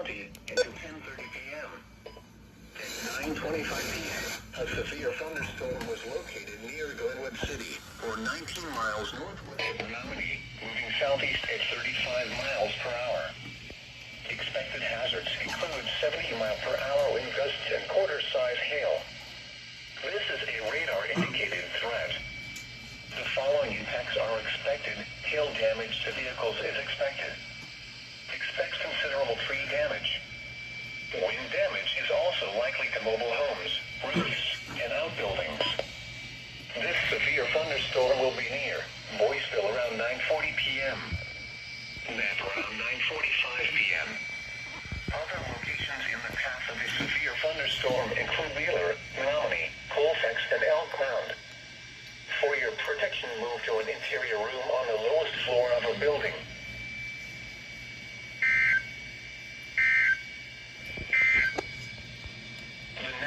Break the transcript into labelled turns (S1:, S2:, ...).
S1: County into 10:30 p.m. At 9:25 p.m., a severe thunderstorm was located near Glenwood City, or 19 miles northwest of Menominee, moving southeast at 35 miles per hour. Expected hazards include 70 mile per hour wind gusts and quarter-size hail. This is a radar-indicated threat. The following impacts are expected. Hail damage to vehicles is expected. Expect considerable tree damage. Wind damage is also likely to mobile homes, roofs, and outbuildings. This severe thunderstorm will be near Boyceville around 9:40 p.m. Then around 9:45 p.m. Other locations in the path of a severe thunderstorm include Wheeler, Menominee, Colfax, and Elk Mound. For your protection, move to an interior room on the lowest floor of a building.